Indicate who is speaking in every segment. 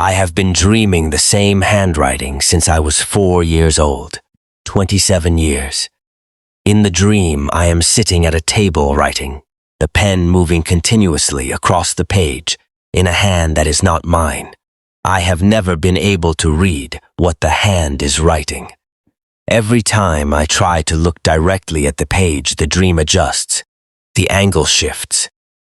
Speaker 1: I have been dreaming the same handwriting since I was 4 years old, 27 years. In the dream, I am sitting at a table writing, the pen moving continuously across the page in a hand that is not mine. I have never been able to read what the hand is writing. Every time I try to look directly at the page, the dream adjusts. The angle shifts.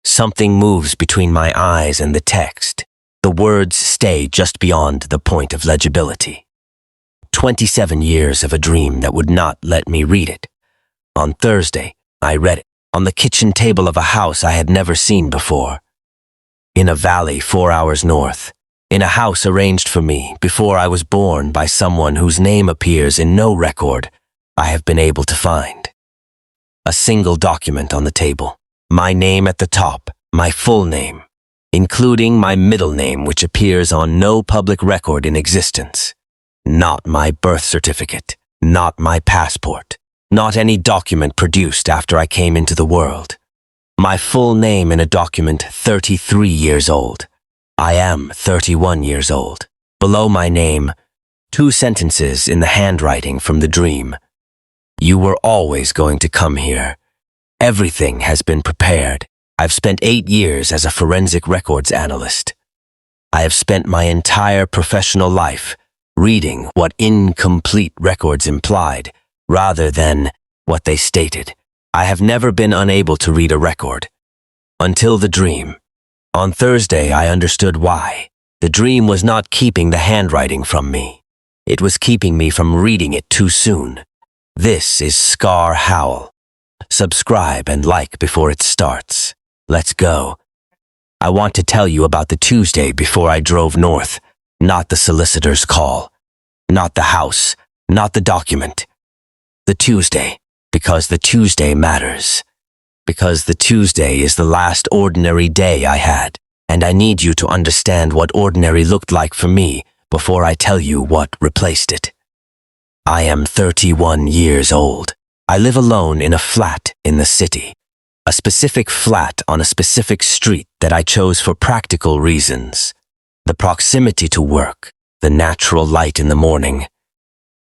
Speaker 1: Something moves between my eyes and the text. The words stay just beyond the point of legibility. 27 years of a dream that would not let me read it. On Thursday, I read it on the kitchen table of a house I had never seen before. In a valley 4 hours north, in a house arranged for me before I was born by someone whose name appears in no record I have been able to find. A single document on the table, my name at the top, my full name, including my middle name, which appears on no public record in existence. Not my birth certificate, not my passport, not any document produced after I came into the world. My full name in a document 33 years old. I am 31 years old. Below my name, 2 sentences in the handwriting from the dream. You were always going to come here. Everything has been prepared. I've spent 8 years as a forensic records analyst. I have spent my entire professional life reading what incomplete records implied rather than what they stated. I have never been unable to read a record. Until the dream. On Thursday, I understood why. The dream was not keeping the handwriting from me. It was keeping me from reading it too soon. This is Scar Howl. Subscribe and like before it starts. Let's go. I want to tell you about the Tuesday before I drove north, not the solicitor's call, not the house, not the document. The Tuesday, because the Tuesday matters. Because the Tuesday is the last ordinary day I had, and I need you to understand what ordinary looked like for me before I tell you what replaced it. I am 31 years old. I live alone in a flat in the city. A specific flat on a specific street that I chose for practical reasons. The proximity to work, the natural light in the morning.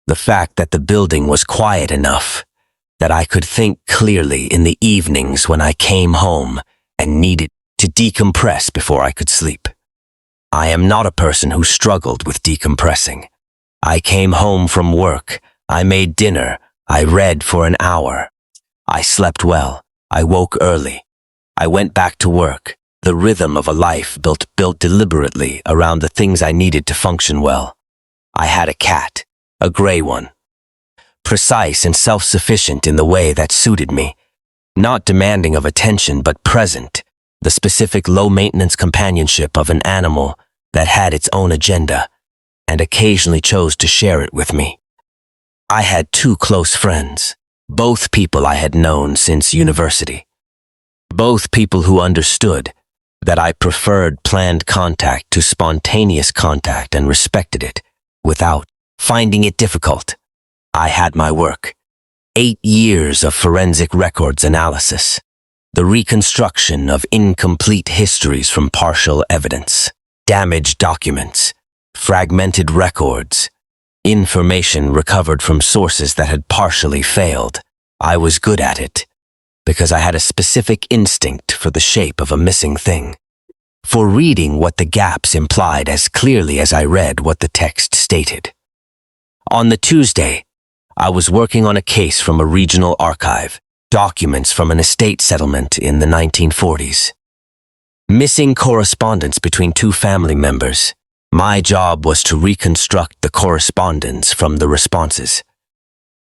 Speaker 1: The fact that the building was quiet enough that I could think clearly in the evenings when I came home and needed to decompress before I could sleep. I am not a person who struggled with decompressing. I came home from work, I made dinner, I read for an hour. I slept well. I woke early. I went back to work, the rhythm of a life built deliberately around the things I needed to function well. I had a cat, a gray one. Precise and self-sufficient in the way that suited me. Not demanding of attention, but present. The specific low-maintenance companionship of an animal that had its own agenda and occasionally chose to share it with me. I had 2 close friends. Both people I had known since university. Both people who understood that I preferred planned contact to spontaneous contact and respected it without finding it difficult. I had my work. 8 years of forensic records analysis. The reconstruction of incomplete histories from partial evidence. Damaged documents. Fragmented records. Information recovered from sources that had partially failed. I was good at it because I had a specific instinct for the shape of a missing thing, for reading what the gaps implied as clearly as I read what the text stated. On the Tuesday, I was working on a case from a regional archive, documents from an estate settlement in the 1940s. Missing correspondence between 2 family members. My job was to reconstruct the correspondence from the responses,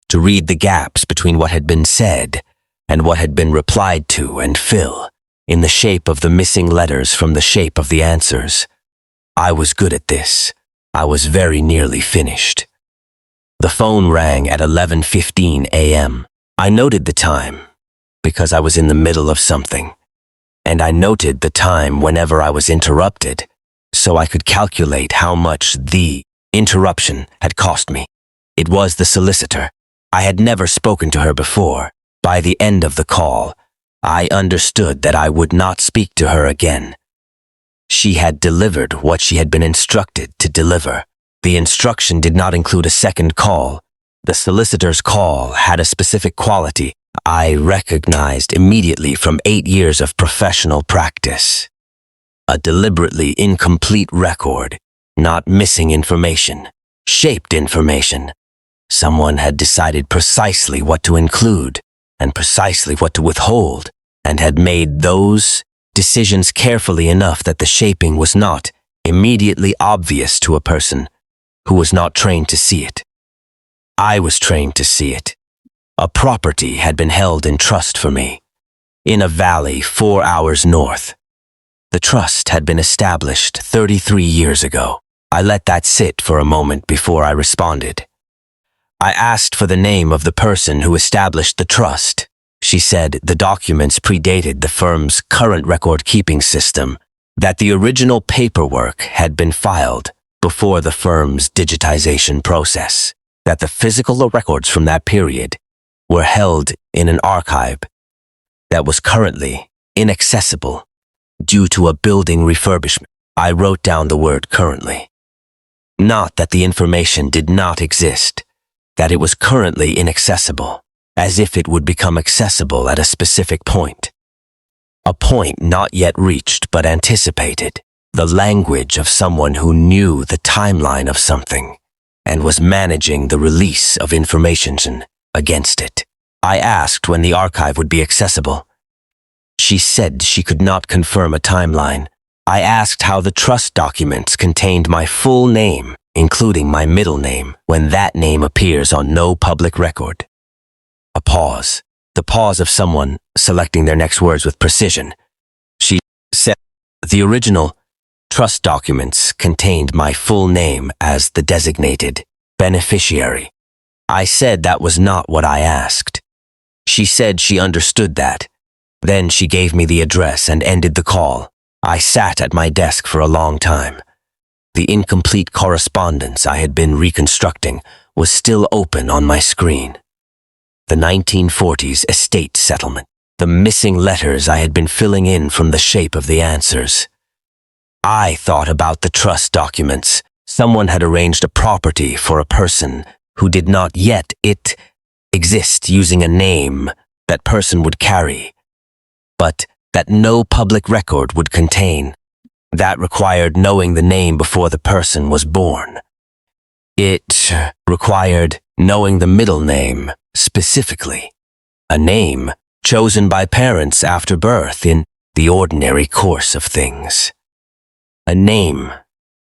Speaker 1: to read the gaps between what had been said and what had been replied to and fill in the shape of the missing letters from the shape of the answers. I was good at this. I was very nearly finished. The phone rang at 11:15 a.m. I noted the time because I was in the middle of something, and I noted the time whenever I was interrupted, so I could calculate how much the interruption had cost me. It was the solicitor. I had never spoken to her before. By the end of the call, I understood that I would not speak to her again. She had delivered what she had been instructed to deliver. The instruction did not include a second call. The solicitor's call had a specific quality I recognized immediately from 8 years of professional practice. A deliberately incomplete record, not missing information, shaped information. Someone had decided precisely what to include and precisely what to withhold, and had made those decisions carefully enough that the shaping was not immediately obvious to a person who was not trained to see it. I was trained to see it. A property had been held in trust for me, in a valley 4 hours north. The trust had been established 33 years ago. I let that sit for a moment before I responded. I asked for the name of the person who established the trust. She said the documents predated the firm's current record-keeping system, that the original paperwork had been filed before the firm's digitization process, that the physical records from that period were held in an archive that was currently inaccessible due to a building refurbishment. I wrote down the word currently. Not that the information did not exist, that it was currently inaccessible, as if it would become accessible at a specific point. A point not yet reached but anticipated, the language of someone who knew the timeline of something and was managing the release of information against it. I asked when the archive would be accessible. She said she could not confirm a timeline. I asked how the trust documents contained my full name, including my middle name, when that name appears on no public record. A pause. The pause of someone selecting their next words with precision. She said, the original trust documents contained my full name as the designated beneficiary. I said that was not what I asked. She said she understood that. Then she gave me the address and ended the call. I sat at my desk for a long time. The incomplete correspondence I had been reconstructing was still open on my screen. The 1940s estate settlement, the missing letters I had been filling in from the shape of the answers. I thought about the trust documents. Someone had arranged a property for a person who did not yet exist using a name that person would carry, but that no public record would contain. That required knowing the name before the person was born. It required knowing the middle name specifically, a name chosen by parents after birth in the ordinary course of things. A name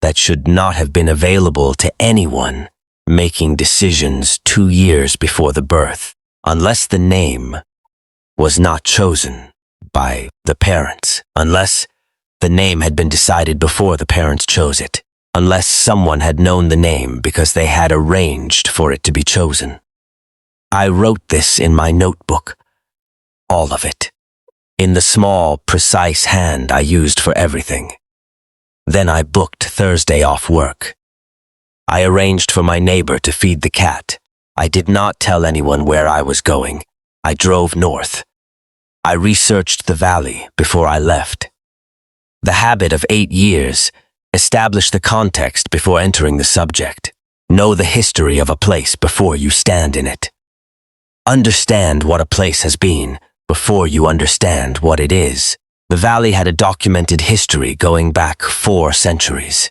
Speaker 1: that should not have been available to anyone making decisions 2 years before the birth, unless the name was not chosen by the parents, unless the name had been decided before the parents chose it, unless someone had known the name because they had arranged for it to be chosen. I wrote this in my notebook, all of it, in the small, precise hand I used for everything. Then I booked Thursday off work. I arranged for my neighbor to feed the cat. I did not tell anyone where I was going. I drove north. I researched the valley before I left. The habit of 8 years, establish the context before entering the subject. Know the history of a place before you stand in it. Understand what a place has been before you understand what it is. The valley had a documented history going back 4 centuries.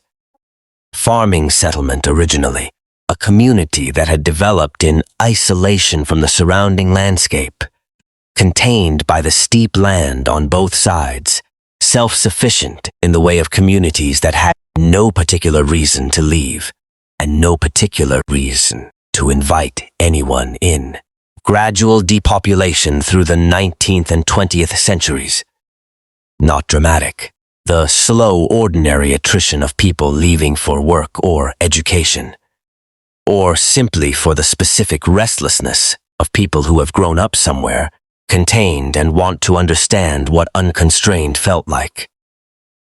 Speaker 1: Farming settlement originally, a community that had developed in isolation from the surrounding landscape, contained by the steep land on both sides, self-sufficient in the way of communities that had no particular reason to leave and no particular reason to invite anyone in. Gradual depopulation through the 19th and 20th centuries. Not dramatic. The slow, ordinary attrition of people leaving for work or education, or simply for the specific restlessness of people who have grown up somewhere, contained and want to understand what unconstrained felt like.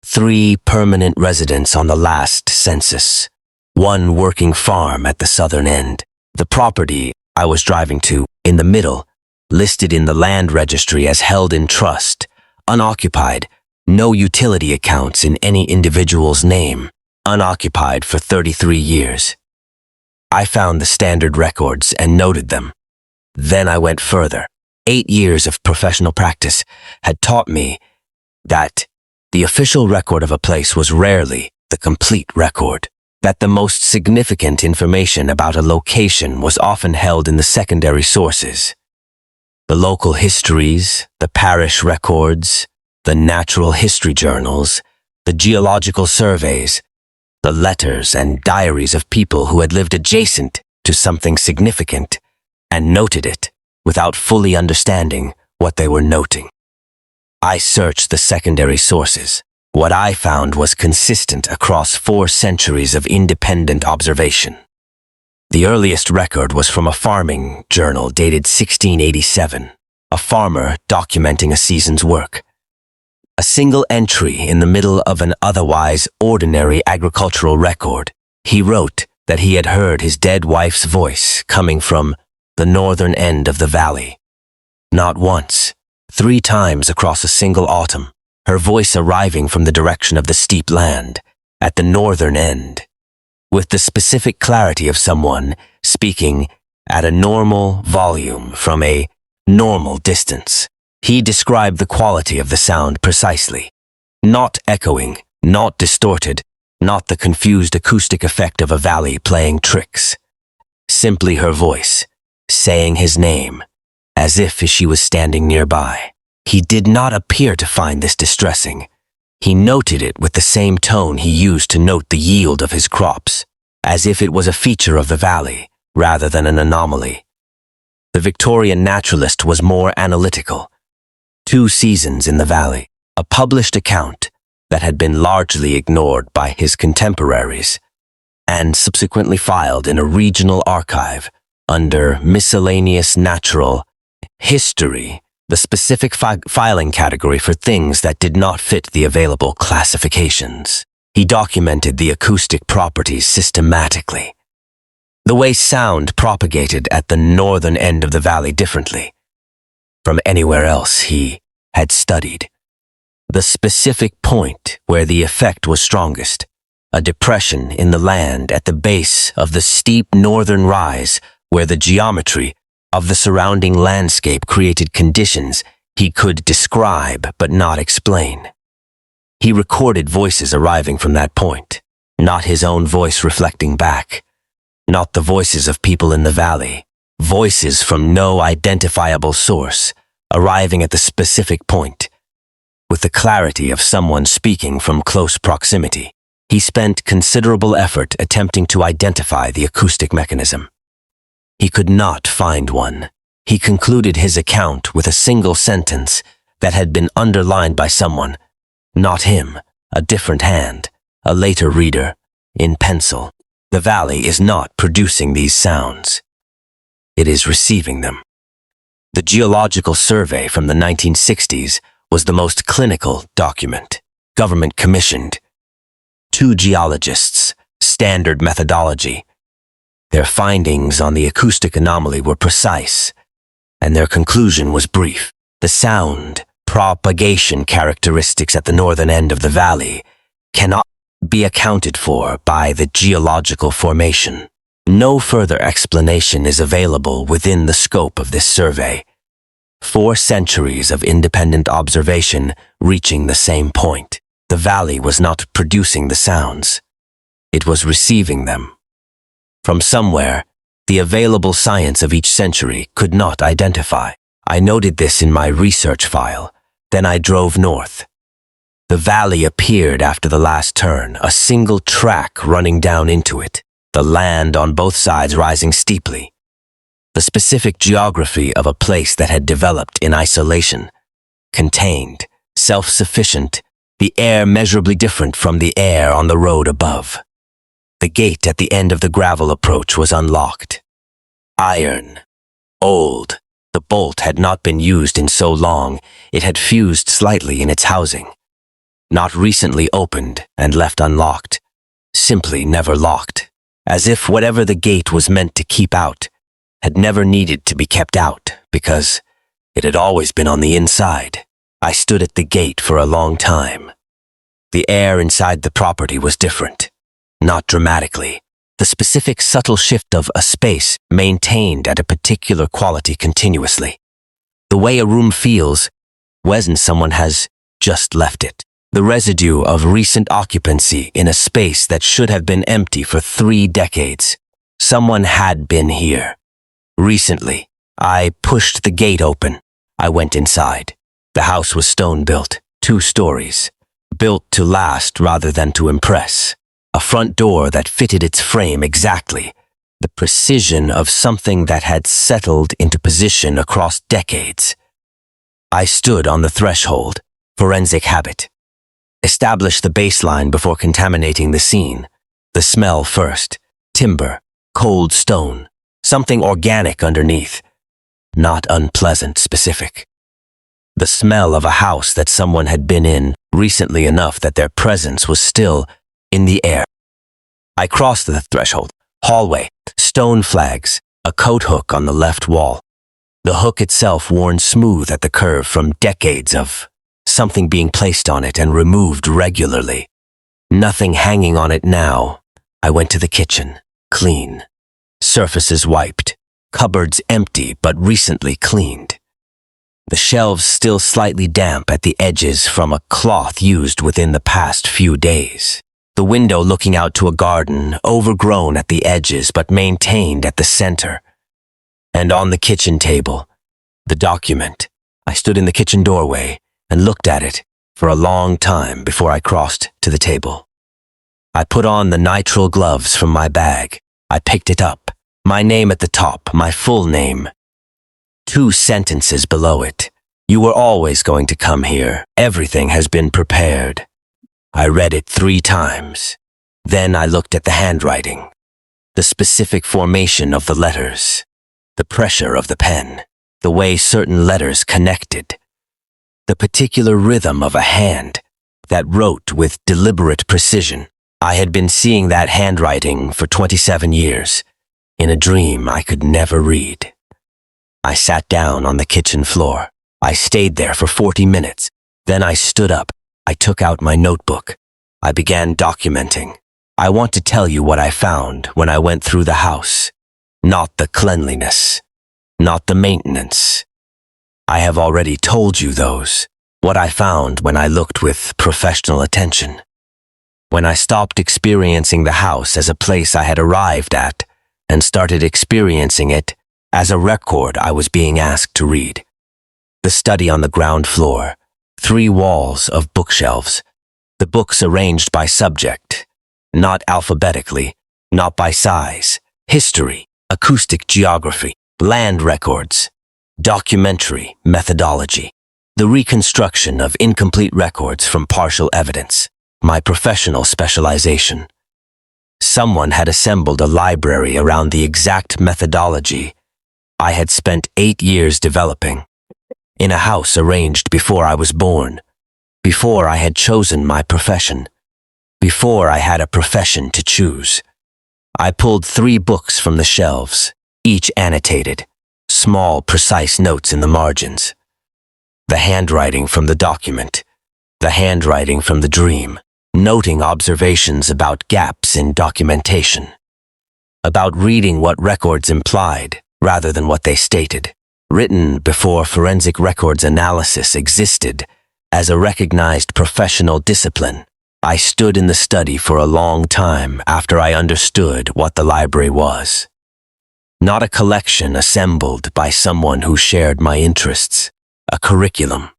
Speaker 1: 3 permanent residents on the last census, 1 working farm at the southern end. The property I was driving to, in the middle, listed in the land registry as held in trust, unoccupied, No utility accounts in any individual's name, unoccupied for 33 years. I found the standard records and noted them. Then I went further. 8 years of professional practice had taught me that the official record of a place was rarely the complete record, that the most significant information about a location was often held in the secondary sources. The local histories, the parish records, the natural history journals, the geological surveys, the letters and diaries of people who had lived adjacent to something significant and noted it without fully understanding what they were noting. I searched the secondary sources. What I found was consistent across 4 centuries of independent observation. The earliest record was from a farming journal dated 1687, a farmer documenting a season's work. A single entry in the middle of an otherwise ordinary agricultural record. He wrote that he had heard his dead wife's voice coming from the northern end of the valley. Not once, 3 times across a single autumn, her voice arriving from the direction of the steep land, at the northern end, with the specific clarity of someone speaking at a normal volume from a normal distance. He described the quality of the sound precisely. Not echoing, not distorted, not the confused acoustic effect of a valley playing tricks. Simply her voice, saying his name, as if she was standing nearby. He did not appear to find this distressing. He noted it with the same tone he used to note the yield of his crops, as if it was a feature of the valley, rather than an anomaly. The Victorian naturalist was more analytical. 2 seasons in the valley, a published account that had been largely ignored by his contemporaries, and subsequently filed in a regional archive under miscellaneous natural history, the specific filing category for things that did not fit the available classifications. He documented the acoustic properties systematically. The way sound propagated at the northern end of the valley differently from anywhere else he had studied. The specific point where the effect was strongest, a depression in the land at the base of the steep northern rise where the geometry of the surrounding landscape created conditions he could describe but not explain. He recorded voices arriving from that point, not his own voice reflecting back, not the voices of people in the valley, voices from no identifiable source, arriving at the specific point, with the clarity of someone speaking from close proximity. He spent considerable effort attempting to identify the acoustic mechanism. He could not find one. He concluded his account with a single sentence that had been underlined by someone, not him, a different hand, a later reader, in pencil. The valley is not producing these sounds. It is receiving them. The geological survey from the 1960s was the most clinical document, government commissioned. 2 geologists, standard methodology. Their findings on the acoustic anomaly were precise, and their conclusion was brief. The sound propagation characteristics at the northern end of the valley cannot be accounted for by the geological formation. No further explanation is available within the scope of this survey. 4 centuries of independent observation reaching the same point. The valley was not producing the sounds. It was receiving them. From somewhere, the available science of each century could not identify. I noted this in my research file. Then I drove north. The valley appeared after the last turn, a single track running down into it, the land on both sides rising steeply. The specific geography of a place that had developed in isolation, contained, self-sufficient, the air measurably different from the air on the road above. The gate at the end of the gravel approach was unlocked. Iron. Old. The bolt had not been used in so long, it had fused slightly in its housing. Not recently opened and left unlocked. Simply never locked. As if whatever the gate was meant to keep out had never needed to be kept out because it had always been on the inside. I stood at the gate for a long time. The air inside the property was different. Not dramatically. The specific subtle shift of a space maintained at a particular quality continuously. The way a room feels when someone has just left it. The residue of recent occupancy in a space that should have been empty for 3 decades. Someone had been here. Recently, I pushed the gate open. I went inside. The house was stone-built, 2 stories, built to last rather than to impress. A front door that fitted its frame exactly, the precision of something that had settled into position across decades. I stood on the threshold, forensic habit. Establish the baseline before contaminating the scene. The smell first, timber, cold stone, something organic underneath, not unpleasant specific. The smell of a house that someone had been in recently enough that their presence was still in the air. I crossed the threshold, hallway, stone flags, a coat hook on the left wall. The hook itself worn smooth at the curve from decades of something being placed on it and removed regularly. Nothing hanging on it now. I went to the kitchen, clean. Surfaces wiped, cupboards empty but recently cleaned. The shelves still slightly damp at the edges from a cloth used within the past few days. The window looking out to a garden, overgrown at the edges but maintained at the center. And on the kitchen table, the document. I stood in the kitchen doorway and looked at it for a long time before I crossed to the table. I put on the nitrile gloves from my bag. I picked it up. My name at the top, my full name. 2 sentences below it. You were always going to come here. Everything has been prepared. I read it 3 times. Then I looked at the handwriting, the specific formation of the letters, the pressure of the pen, the way certain letters connected, the particular rhythm of a hand that wrote with deliberate precision. I had been seeing that handwriting for 27 years, in a dream I could never read. I sat down on the kitchen floor. I stayed there for 40 minutes. Then I stood up. I took out my notebook. I began documenting. I want to tell you what I found when I went through the house. Not the cleanliness, not the maintenance. I have already told you those. What I found when I looked with professional attention. When I stopped experiencing the house as a place I had arrived at and started experiencing it as a record I was being asked to read. The study on the ground floor, 3 walls of bookshelves, the books arranged by subject, not alphabetically, not by size, history, acoustic geography, land records, documentary methodology, the reconstruction of incomplete records from partial evidence, my professional specialization. Someone had assembled a library around the exact methodology I had spent 8 years developing, in a house arranged before I was born, before I had chosen my profession, before I had a profession to choose. I pulled 3 books from the shelves, each annotated, small, precise notes in the margins. The handwriting from the document, the handwriting from the dream, noting observations about gaps in documentation, about reading what records implied rather than what they stated, written before forensic records analysis existed as a recognized professional discipline. I stood in the study for a long time after I understood what the library was. Not a collection assembled by someone who shared my interests, a curriculum.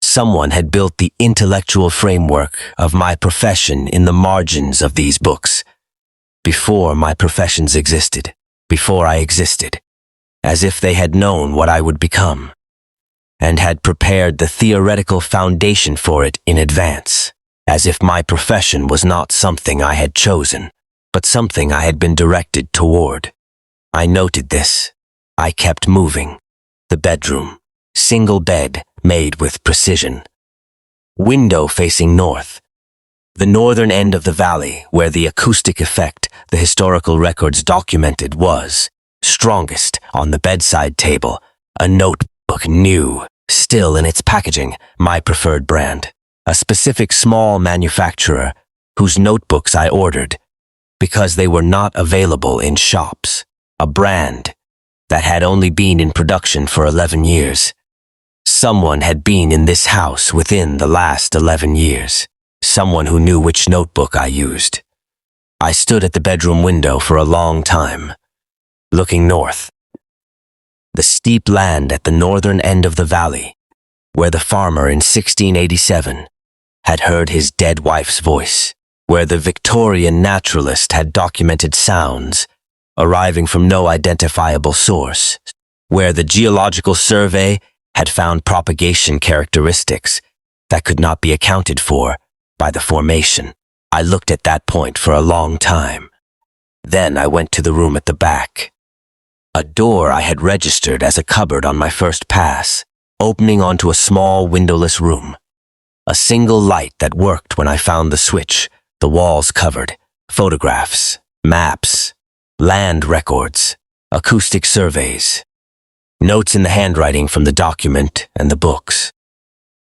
Speaker 1: Someone had built the intellectual framework of my profession in the margins of these books, before my professions existed, before I existed, as if they had known what I would become, and had prepared the theoretical foundation for it in advance, as if my profession was not something I had chosen, but something I had been directed toward. I noted this. I kept moving. The bedroom, single bed made with precision. Window facing north. The northern end of the valley where the acoustic effect the historical records documented was strongest. On the bedside table, a notebook new, still in its packaging, my preferred brand, a specific small manufacturer whose notebooks I ordered because they were not available in shops, a brand that had only been in production for 11 years. Someone had been in this house within the last 11 years, someone who knew which notebook I used. I stood at the bedroom window for a long time, looking north. The steep land at the northern end of the valley, where the farmer in 1687 had heard his dead wife's voice, where the Victorian naturalist had documented sounds arriving from no identifiable source, where the geological survey had found propagation characteristics that could not be accounted for by the formation. I looked at that point for a long time. Then I went to the room at the back. A door I had registered as a cupboard on my first pass, opening onto a small windowless room. A single light that worked when I found the switch, the walls covered, photographs, maps, land records, acoustic surveys, notes in the handwriting from the document and the books.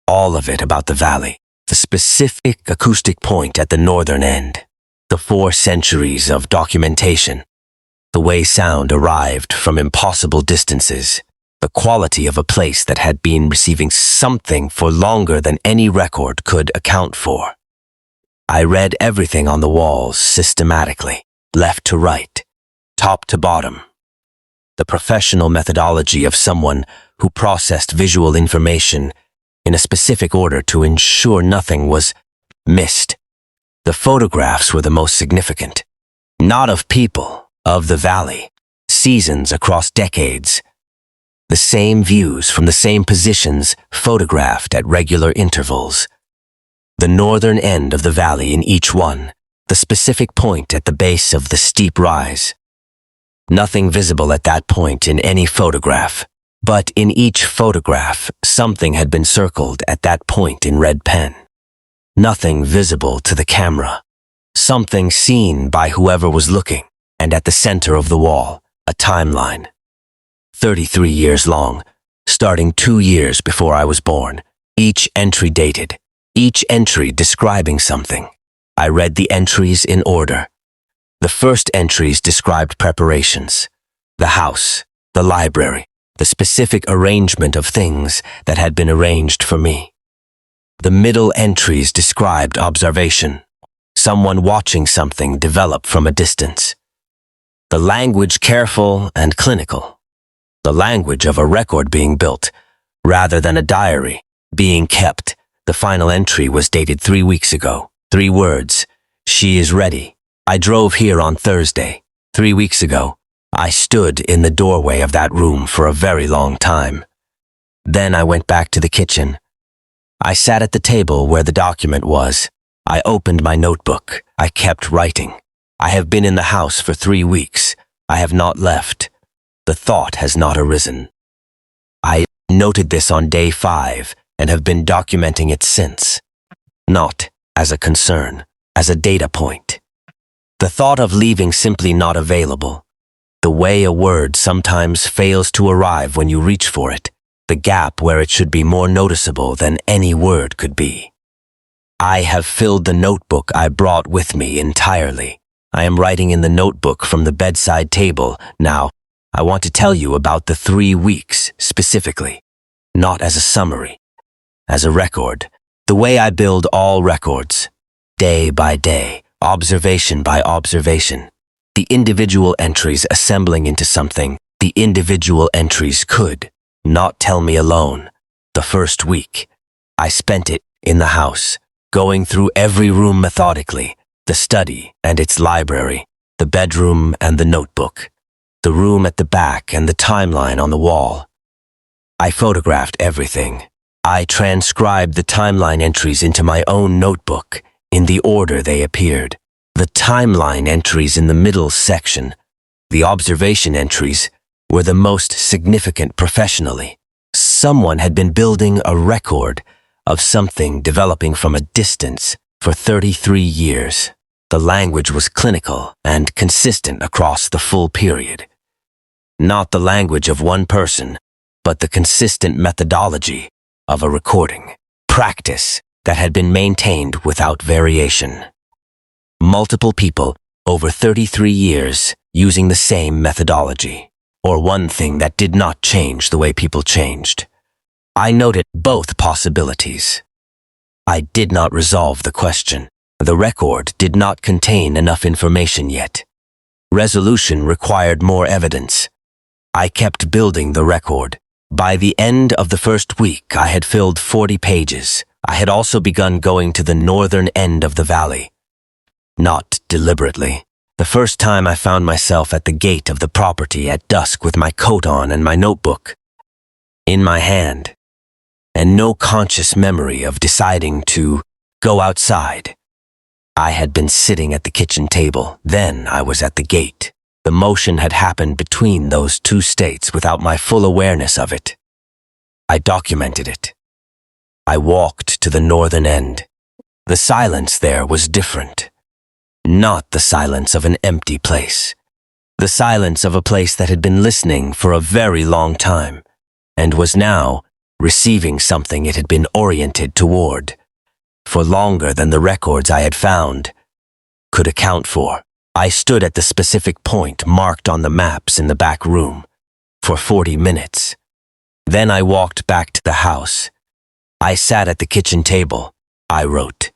Speaker 1: All of it about the valley, the specific acoustic point at the northern end, the 4 centuries of documentation, the way sound arrived from impossible distances, the quality of a place that had been receiving something for longer than any record could account for. I read everything on the walls systematically, left to right, top to bottom. The professional methodology of someone who processed visual information in a specific order to ensure nothing was missed. The photographs were the most significant, not of people, of the valley, seasons across decades. The same views from the same positions photographed at regular intervals. The northern end of the valley in each one, the specific point at the base of the steep rise. Nothing visible at that point in any photograph, but in each photograph something had been circled at that point in red pen. Nothing visible to the camera. Something seen by whoever was looking, and at the center of the wall, a timeline. 33 years long, starting 2 years before I was born, each entry dated, each entry describing something. I read the entries in order. The first entries described preparations, the house, the library, the specific arrangement of things that had been arranged for me. The middle entries described observation, someone watching something develop from a distance. The language careful and clinical, the language of a record being built, rather than a diary being kept. The final entry was dated 3 weeks ago. 3 words, she is ready. I drove here on Thursday. 3 weeks ago, I stood in the doorway of that room for a very long time. Then I went back to the kitchen. I sat at the table where the document was. I opened my notebook. I kept writing. I have been in the house for 3 weeks. I have not left. The thought has not arisen. I noted this on day 5 and have been documenting it since. Not as a concern, as a data point. The thought of leaving simply not available. The way a word sometimes fails to arrive when you reach for it. The gap where it should be more noticeable than any word could be. I have filled the notebook I brought with me entirely. I am writing in the notebook from the bedside table. Now, I want to tell you about the 3 weeks specifically, not as a summary, as a record. The way I build all records, day by day, observation by observation. The individual entries assembling into something, the individual entries could not tell me alone. The first week, I spent it in the house, going through every room methodically, the study and its library, the bedroom and the notebook, the room at the back and the timeline on the wall. I photographed everything. I transcribed the timeline entries into my own notebook in the order they appeared. The timeline entries in the middle section, the observation entries, were the most significant professionally. Someone had been building a record of something developing from a distance for 33 years. The language was clinical and consistent across the full period. Not the language of one person, but the consistent methodology of a recording, practice that had been maintained without variation. Multiple people over 33 years using the same methodology, or one thing that did not change the way people changed. I noted both possibilities. I did not resolve the question. The record did not contain enough information yet. Resolution required more evidence. I kept building the record. By the end of the first week, I had filled 40 pages. I had also begun going to the northern end of the valley. Not deliberately. The first time I found myself at the gate of the property at dusk with my coat on and my notebook in my hand, and no conscious memory of deciding to go outside. I had been sitting at the kitchen table. Then I was at the gate. The motion had happened between those two states without my full awareness of it. I documented it. I walked to the northern end. The silence there was different. Not the silence of an empty place. The silence of a place that had been listening for a very long time and was now receiving something it had been oriented toward for longer than the records I had found could account for. I stood at the specific point marked on the maps in the back room for 40 minutes. Then I walked back to the house. I sat at the kitchen table. I wrote.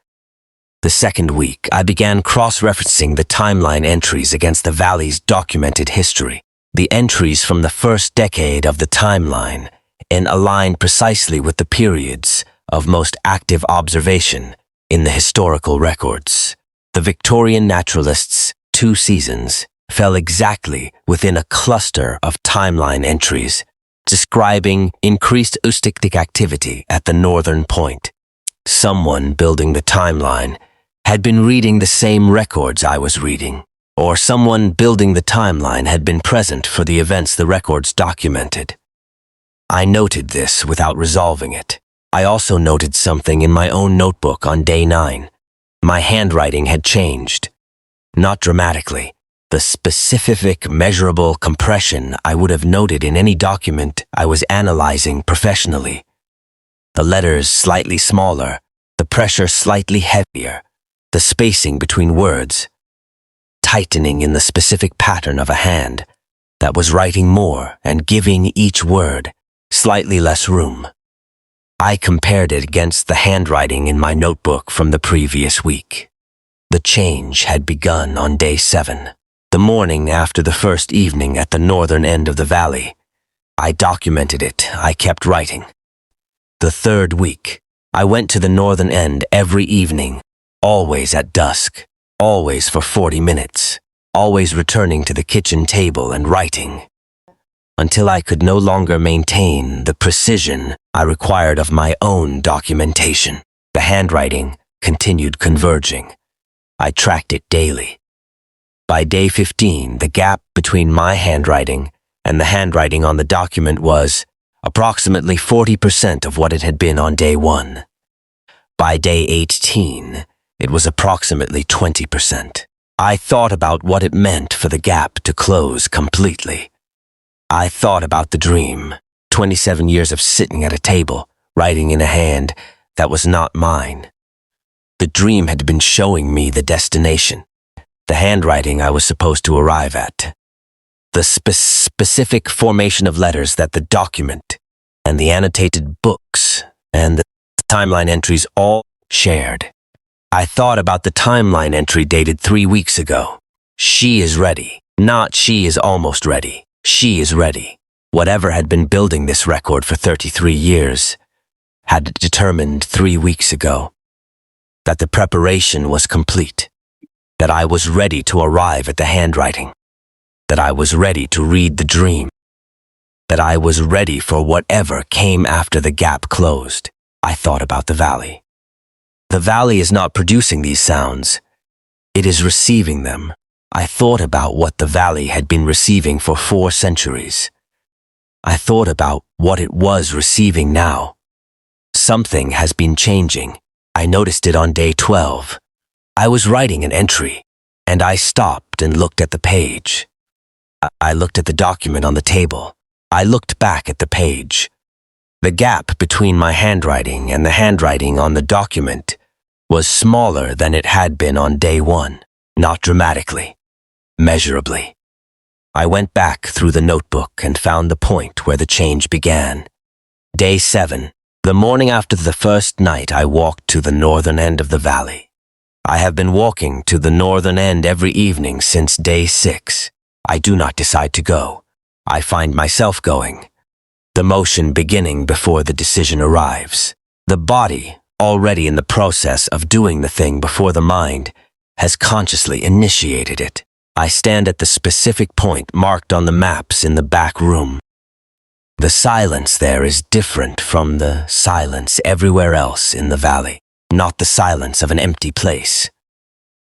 Speaker 1: The second week, I began cross-referencing the timeline entries against the valley's documented history. The entries from the first decade of the timeline and aligned precisely with the periods of most active observation in the historical records. The Victorian naturalists' 2 seasons fell exactly within a cluster of timeline entries describing increased acoustic activity at the northern point. Someone building the timeline had been reading the same records I was reading, or someone building the timeline had been present for the events the records documented. I noted this without resolving it. I also noted something in my own notebook on day 9. My handwriting had changed. Not dramatically. The specific, measurable compression I would have noted in any document I was analyzing professionally. The letters slightly smaller, the pressure slightly heavier, the spacing between words, tightening in the specific pattern of a hand that was writing more and giving each word slightly less room. I compared it against the handwriting in my notebook from the previous week. The change had begun on day 7, the morning after the first evening at the northern end of the valley. I documented it. I kept writing. The third week, I went to the northern end every evening, always at dusk, always for 40 minutes, always returning to the kitchen table and writing, until I could no longer maintain the precision I required of my own documentation. The handwriting continued converging. I tracked it daily. By day 15, the gap between my handwriting and the handwriting on the document was approximately 40% of what it had been on day 1. By day 18, it was approximately 20%. I thought about what it meant for the gap to close completely. I thought about the dream, 27 years of sitting at a table, writing in a hand that was not mine. The dream had been showing me the destination, the handwriting I was supposed to arrive at, the specific formation of letters that the document and the annotated books and the timeline entries all shared. I thought about the timeline entry dated 3 weeks ago. She is ready. Not she is almost ready. She is ready. Whatever had been building this record for 33 years had determined 3 weeks ago that the preparation was complete, that I was ready to arrive at the handwriting, that I was ready to read the dream, that I was ready for whatever came after the gap closed. I thought about the valley. The valley is not producing these sounds. It is receiving them. I thought about what the valley had been receiving for 4 centuries. I thought about what it was receiving now. Something has been changing. I noticed it on day 12. I was writing an entry, and I stopped and looked at the page. I looked at the document on the table. I looked back at the page. The gap between my handwriting and the handwriting on the document was smaller than it had been on day one, not dramatically, measurably. I went back through the notebook and found the point where the change began. Day 7, the morning after the first night I walked to the northern end of the valley. I have been walking to the northern end every evening since day 6. I do not decide to go. I find myself going. The motion beginning before the decision arrives. The body, already in the process of doing the thing before the mind, has consciously initiated it. I stand at the specific point marked on the maps in the back room. The silence there is different from the silence everywhere else in the valley. Not the silence of an empty place.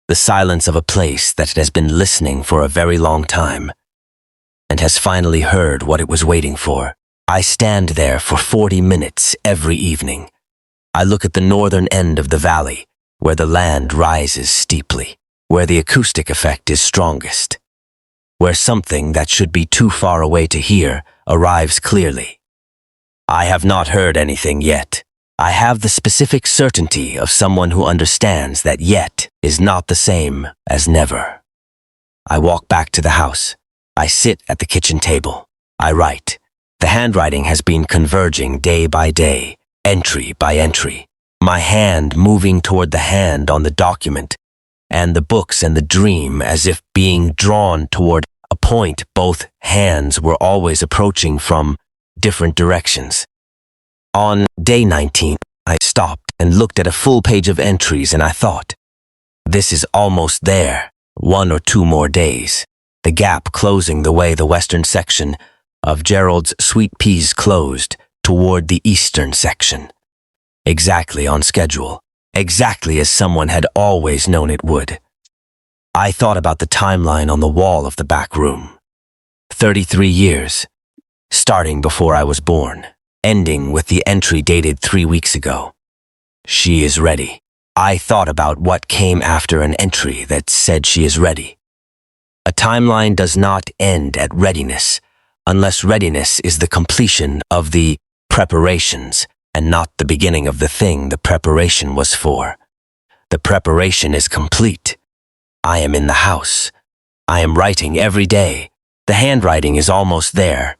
Speaker 1: The silence of a place that has been listening for a very long time and has finally heard what it was waiting for. I stand there for 40 minutes every evening. I look at the northern end of the valley, where the land rises steeply, where the acoustic effect is strongest, where something that should be too far away to hear arrives clearly. I have not heard anything yet. I have the specific certainty of someone who understands that yet is not the same as never. I walk back to the house. I sit at the kitchen table. I write. The handwriting has been converging day by day, entry by entry, my hand moving toward the hand on the document, and the books and the dream as if being drawn toward a point both hands were always approaching from different directions. On day 19, I stopped and looked at a full page of entries and I thought, this is almost there, 1 or 2 more days, the gap closing the way the western section of Gerald's Sweet Peas closed toward the eastern section. Exactly on schedule, exactly as someone had always known it would. I thought about the timeline on the wall of the back room. 33 years, starting before I was born, ending with the entry dated 3 weeks ago. She is ready. I thought about what came after an entry that said she is ready. A timeline does not end at readiness, unless readiness is the completion of the preparations and not the beginning of the thing the preparation was for. The preparation is complete. I am in the house. I am writing every day. The handwriting is almost there.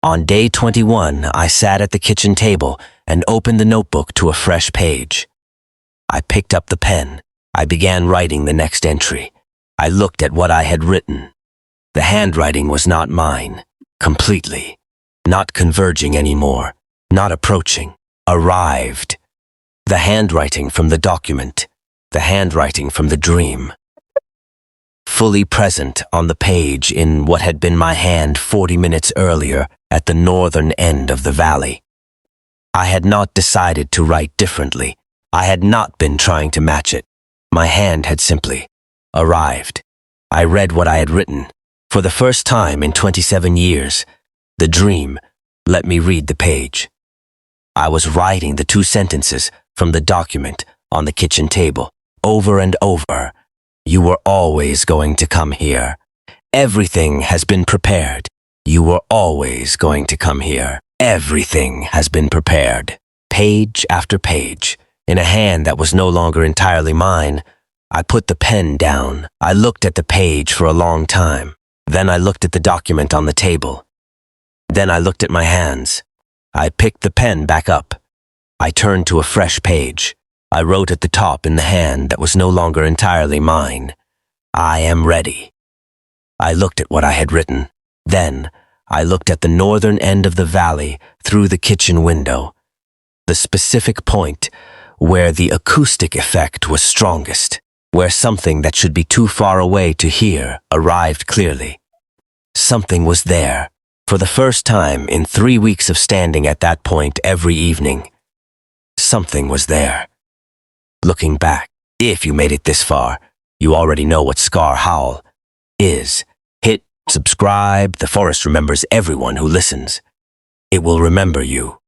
Speaker 1: On day 21, I sat at the kitchen table and opened the notebook to a fresh page. I picked up the pen. I began writing the next entry. I looked at what I had written. The handwriting was not mine. Completely. Not converging anymore. Not approaching. Arrived. The handwriting from the document. The handwriting from the dream. Fully present on the page in what had been my hand 40 minutes earlier at the northern end of the valley. I had not decided to write differently. I had not been trying to match it. My hand had simply arrived. I read what I had written. For the first time in 27 years, the dream let me read the page. I was writing the 2 sentences from the document on the kitchen table, over and over. You were always going to come here. Everything has been prepared. You were always going to come here. Everything has been prepared. Page after page, in a hand that was no longer entirely mine. I put the pen down. I looked at the page for a long time. Then I looked at the document on the table. Then I looked at my hands. I picked the pen back up. I turned to a fresh page. I wrote at the top in the hand that was no longer entirely mine. I am ready. I looked at what I had written. Then I looked at the northern end of the valley through the kitchen window. The specific point where the acoustic effect was strongest, where something that should be too far away to hear arrived clearly. Something was there. For the first time in 3 weeks of standing at that point every evening, something was there. Looking back, if you made it this far, you already know what Scar Howl is. Hit subscribe. The forest remembers everyone who listens. It will remember you.